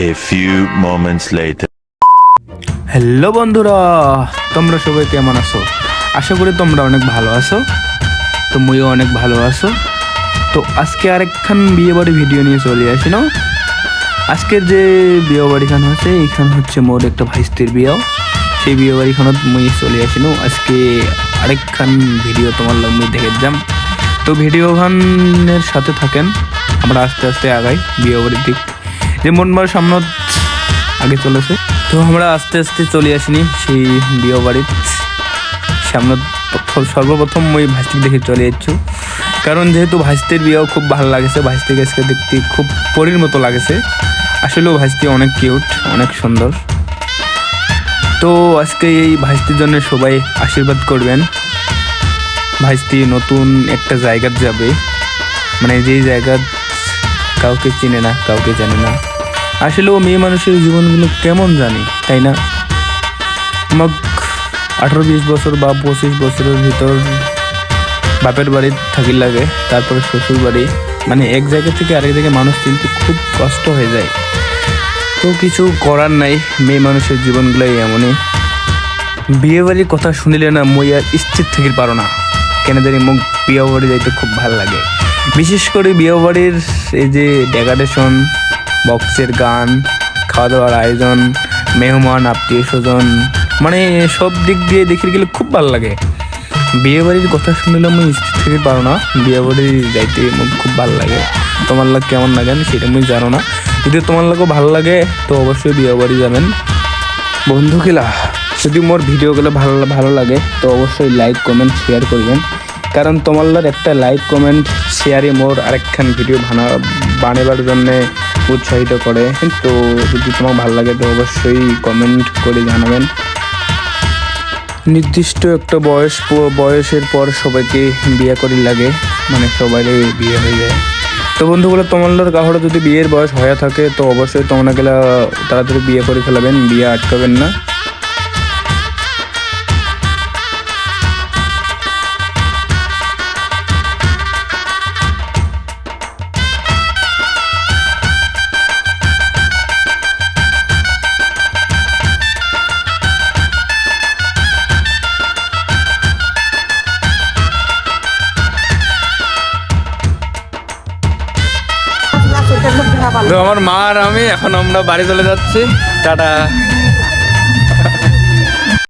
A few moments later. Hello বন্ধুরা, তোমরা সবাই কেমন আছো? আশা করি তোমরা অনেক ভালো আছো। তো মুইও অনেক ভালো আছো। তো আজকে আরেকখান বিয়ে বাড়ি ভিডিও নিয়ে চলে আসি না। আজকের যে বিয়ে বাড়িখান হচ্ছে এইখান হচ্ছে মোর একটা ভাইস্তির বিয়েও। সেই বিয়ে বাড়িখানত মুই চলে আসি না। আজকে আরেকখান ভিডিও তোমার লগে মুই দেখে যাম। তো ভিডিওখানের সাথে থাকেন, আমরা আস্তে আস্তে আগাই বিয়ে বাড়ির দিক। যে মনবার সামনে আগে চলেছে, তো আমরা আস্তে আস্তে চলে আসিনি সেই বিয়ে বাড়ির সামনে। সর্বপ্রথম ওই ভাইস্তিক দেখে চলে যাচ্ছ, কারণ যেহেতু ভাইস্তির বিয়েও খুব ভালো লাগেছে। ভাইস্তিকে আজকে দেখতে খুব পরীর মতো লাগেছে। আসলেও ভাইস্তি অনেক কিউট, অনেক সুন্দর। তো আজকে এই ভাইস্তির জন্য সবাই আশীর্বাদ করবেন। ভাইস্তি নতুন একটা জায়গা যাবে, মানে যেই জায়গা কাউকে চিনে না, কাউকে জানে না। আসলে ও মেয়ে মানুষের জীবনগুলো কেমন জানি, তাই না? আমাক 18-20 বছর বা 25 বছরের ভিতর বাপের বাড়ি থাকি লাগে, তারপরে শ্বশুর বাড়ি, মানে এক জায়গা থেকে আরেক জায়গায় মানুষ চিনতে খুব কষ্ট হয়ে যায়। তো কিছু করার নাই, মেয়ে মানুষের জীবনগুলোই এমনই। বিয়ে বাড়ির কথা শুনিলে না মই আর স্থির থেকে পারো না। কেন জানি মুখ বিয়ে বাড়ি যাইতে খুব ভালো লাগে। বিশেষ করে বিয়ে বাড়ির এই যে ডেকোরেশন, বক্সের গান, খাওয়া দাওয়ার আয়োজন, মেহমান, আত্মীয় স্বজন, মানে সব দিক দিয়ে দেখে গেলে খুব ভালো লাগে। বিয়ে বাড়ির কথা শুনলে আমি স্থির থেকে পারো না। বিয়ে বাড়ি যাইতে আমার খুব ভালো লাগে। তোমার লাগে কেমন লাগে সেটা আমি জানো না। যদি তোমার লাগেও ভালো লাগে তো অবশ্যই বিয়ে বাড়ি যাবেন। বন্ধুগুলা, যদি মোর ভিডিওগুলো ভালো লাগে তো অবশ্যই লাইক কমেন্ট শেয়ার করবেন, কারণ তোমার একটা লাইক কমেন্ট শেয়ারে মোর আরেকখান ভিডিও বানাবার জন্যে উৎসাহিত করে। তো যদি তোমার ভালো লাগে তো অবশ্যই কমেন্ট করে জানাবেন। নির্দিষ্ট একটা বয়সের পর সবাইকে বিয়ে করে লাগে, মানে সবারই বিয়ে হয়ে যায়। তো বন্ধুগুলো, তোমার কাহরে যদি বিয়ের বয়স হয়ে থাকে তো অবশ্যই তোমরা গেলা তাড়াতাড়ি বিয়ে করে ফেলাবেন, বিয়ে আটকাবেন না। তো আমার মা আর আমি এখন আমরা বাড়ি চলে যাচ্ছি। টাটা।